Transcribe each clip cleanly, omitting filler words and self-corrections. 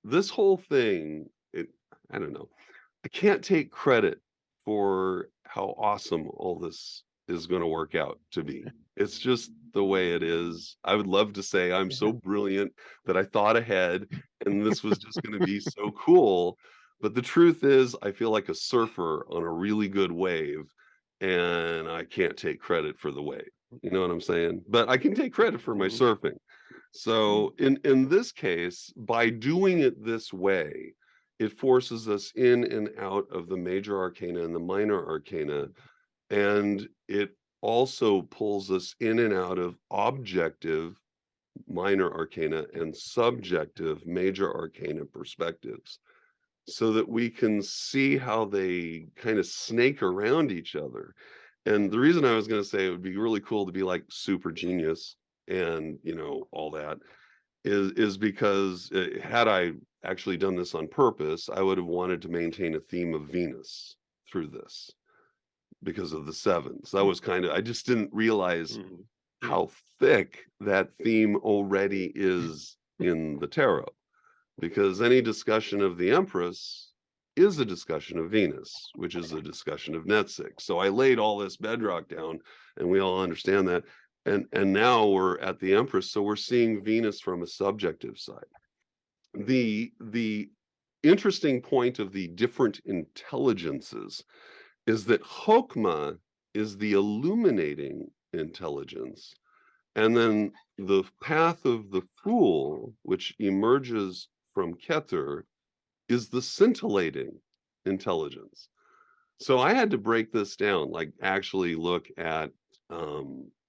this whole thing, I don't know. I can't take credit for how awesome all this is going to work out to be. It's just the way it is. I would love to say I'm so brilliant that I thought ahead and this was just going to be so cool. But the truth is, I feel like a surfer on a really good wave, and I can't take credit for the wave. You know what I'm saying? But I can take credit for my surfing. So in this case, by doing it this way, it forces us in and out of the major arcana and the minor arcana, and it also pulls us in and out of objective minor arcana and subjective major arcana perspectives, so that we can see how they kind of snake around each other. And the reason I was going to say it would be really cool to be like super genius and, you know, all that is because had I actually done this on purpose, I would have wanted to maintain a theme of Venus through this because of the sevens. That was kind of, I just didn't realize how thick that theme already is in the tarot, because any discussion of the Empress is a discussion of Venus, which is a discussion of net six. So I laid all this bedrock down, and we all understand that. And now we're at the Empress, so we're seeing Venus from a subjective side. The interesting point of the different intelligences is that Chokmah is the illuminating intelligence, and then the path of the Fool, which emerges from Keter, is the scintillating intelligence. So I had to break this down, like actually look at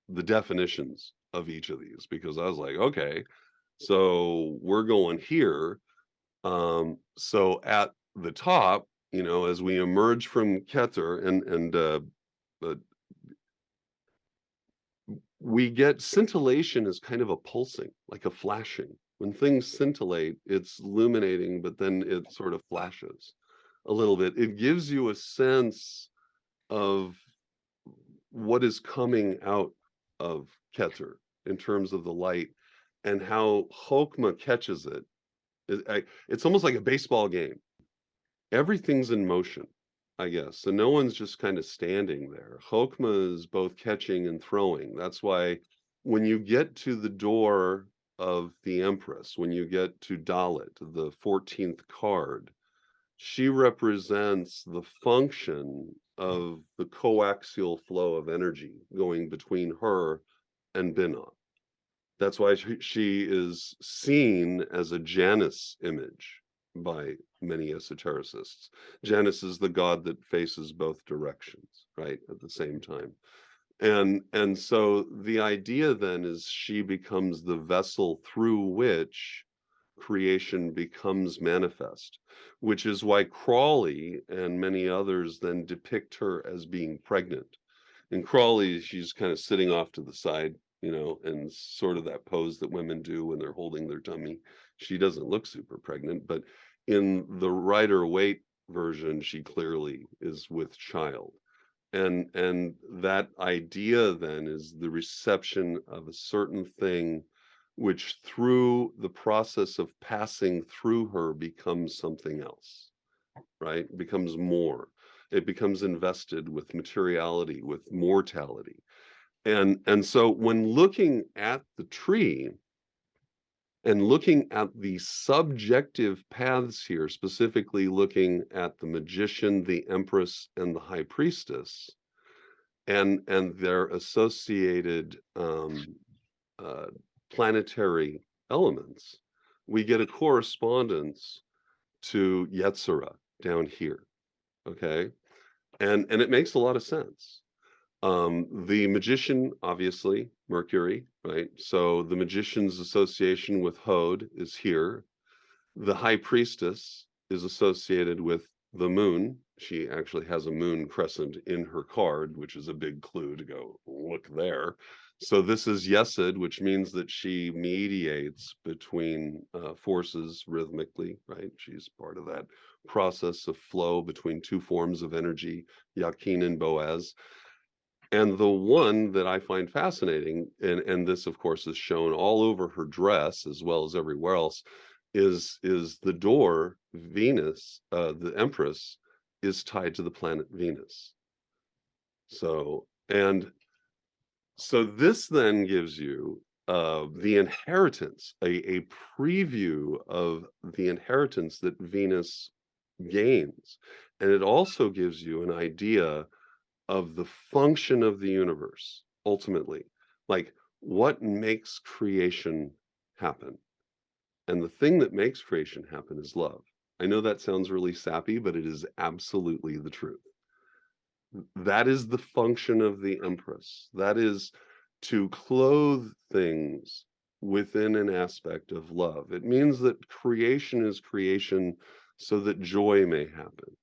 the definitions of each of these, because I was like, okay, so we're going here. So at the top, you know, as we emerge from Keter and we get scintillation as kind of a pulsing, like a flashing. When things scintillate, it's illuminating, but then it sort of flashes a little bit. It gives you a sense of what is coming out of Keter in terms of the light, and how Chokmah catches it. It's almost like a baseball game. Everything's in motion, I guess. So no one's just kind of standing there. Chokmah is both catching and throwing. That's why when you get to the door of the Empress, when you get to Dalit, the 14th card, she represents the function of the coaxial flow of energy going between her and Binah. That's why she is seen as a Janus image by many esotericists. Janus is the god that faces both directions, right, at the same time. And so the idea then is she becomes the vessel through which creation becomes manifest, which is why Crawley and many others then depict her as being pregnant. In Crawley, she's kind of sitting off to the side, you know, and sort of that pose that women do when they're holding their tummy. She doesn't look super pregnant, but in the Rider-Waite version, she clearly is with child. And that idea then is the reception of a certain thing, which through the process of passing through her becomes something else, right? It becomes more. It becomes invested with materiality, with mortality. And so when looking at the tree and looking at the subjective paths here, specifically looking at the magician, the Empress, and the High Priestess, and their associated planetary elements, we get a correspondence to Yetzirah down here, okay? And it makes a lot of sense. The magician, obviously, Mercury, right? So the magician's association with Hod is here. The High Priestess is associated with the moon. She actually has a moon crescent in her card, which is a big clue to go look there. So this is Yesod, which means that she mediates between forces rhythmically, right? She's part of that process of flow between two forms of energy, Yakin and Boaz. And the one that I find fascinating, and this, of course, is shown all over her dress as well as everywhere else, is the door, Venus, the Empress, is tied to the planet Venus. So, and so this then gives you the inheritance, a preview of the inheritance that Venus gains. And it also gives you an idea of the function of the universe, ultimately. Like, what makes creation happen? And the thing that makes creation happen is love. I know that sounds really sappy, but it is absolutely the truth. That is the function of the Empress. That is to clothe things within an aspect of love. It means that creation is creation so that joy may happen,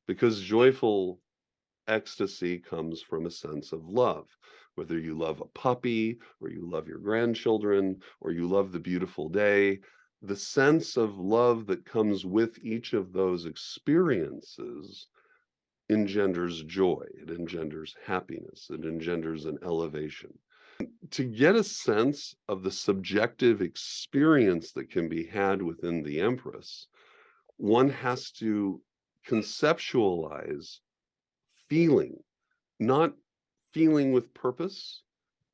because joyful ecstasy comes from a sense of love. Whether you love a puppy, or you love your grandchildren, or you love the beautiful day, the sense of love that comes with each of those experiences engenders joy, it engenders happiness, it engenders an elevation. To get a sense of the subjective experience that can be had within the Empress, one has to conceptualize feeling, not feeling with purpose,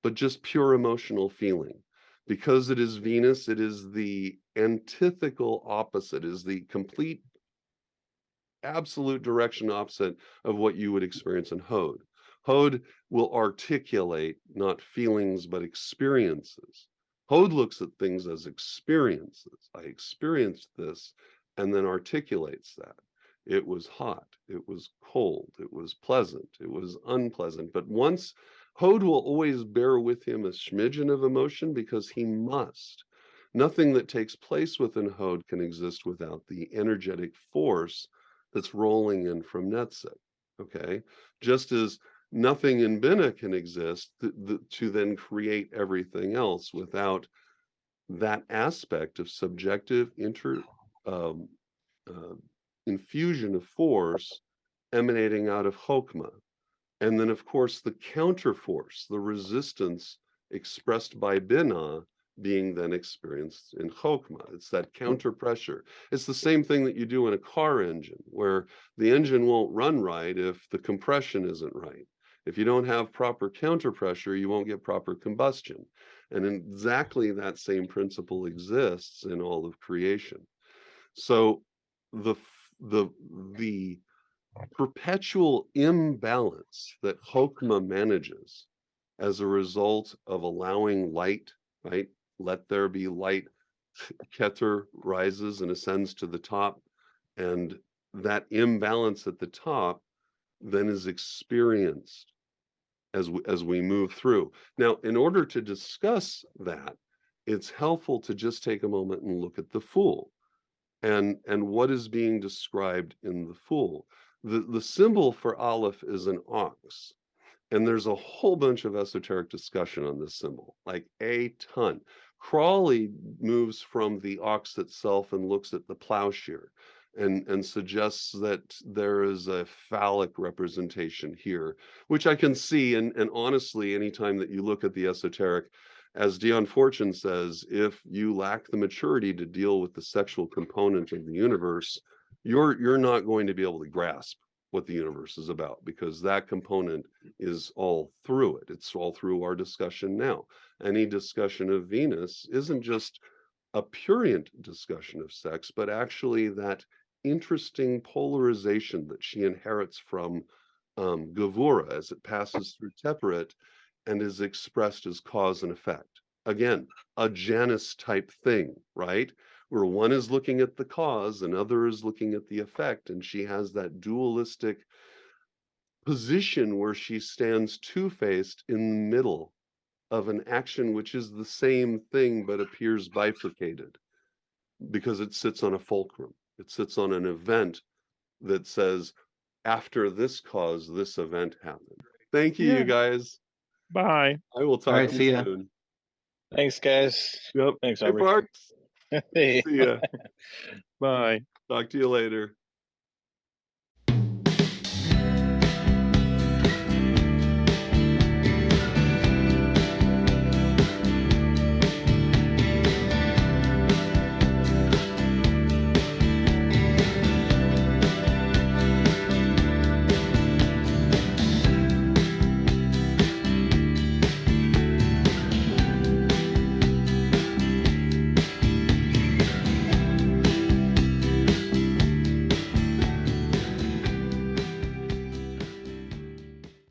but just pure emotional feeling. Because it is Venus, it is the antithetical opposite, is the complete absolute direction opposite of what you would experience in Hode. Hode will articulate not feelings, but experiences. Hode looks at things as experiences. I experienced this, and then articulates that. It was hot, it was cold, it was pleasant, it was unpleasant. But once, Hode will always bear with him a smidgen of emotion, because he must. Nothing that takes place within Hode can exist without the energetic force that's rolling in from Netzik, okay? Just as nothing in Binah can exist to then create everything else without that aspect of subjective um, infusion of force emanating out of Chokmah. And then, of course, the counterforce, the resistance expressed by Binah, being then experienced in Chokmah. It's that counter pressure. It's the same thing that you do in a car engine, where the engine won't run right if the compression isn't right. If you don't have proper counter pressure, you won't get proper combustion. And exactly that same principle exists in all of creation. So the perpetual imbalance that Chokmah manages as a result of allowing light, right? Let there be light. Keter rises and ascends to the top, and that imbalance at the top then is experienced as we move through. Now, in order to discuss that, it's helpful to just take a moment and look at the Fool and what is being described in the Fool. The symbol for Aleph is an ox. And there's a whole bunch of esoteric discussion on this symbol, like a ton. Crawley moves from the ox itself and looks at the plowshare and suggests that there is a phallic representation here, which I can see. And honestly, anytime that you look at the esoteric, as Dion Fortune says, if you lack the maturity to deal with the sexual component of the universe, you're not going to be able to grasp what the universe is about, because that component is all through it. It's all through our discussion now. Any discussion of Venus isn't just a purient discussion of sex, but actually that interesting polarization that she inherits from Gevura as it passes through Teperet and is expressed as cause and effect. Again, a Janus type thing, right? Where one is looking at the cause, another is looking at the effect, and she has that dualistic position where she stands two-faced in the middle of an action which is the same thing but appears bifurcated, because it sits on a fulcrum. It sits on an event that says, after this cause, this event happened. Thank you, you guys. Bye. I will talk to you soon. Thanks, guys. Yep. Thanks, Hey, Robert. Parks. Hey. See ya. Bye. Talk to you later.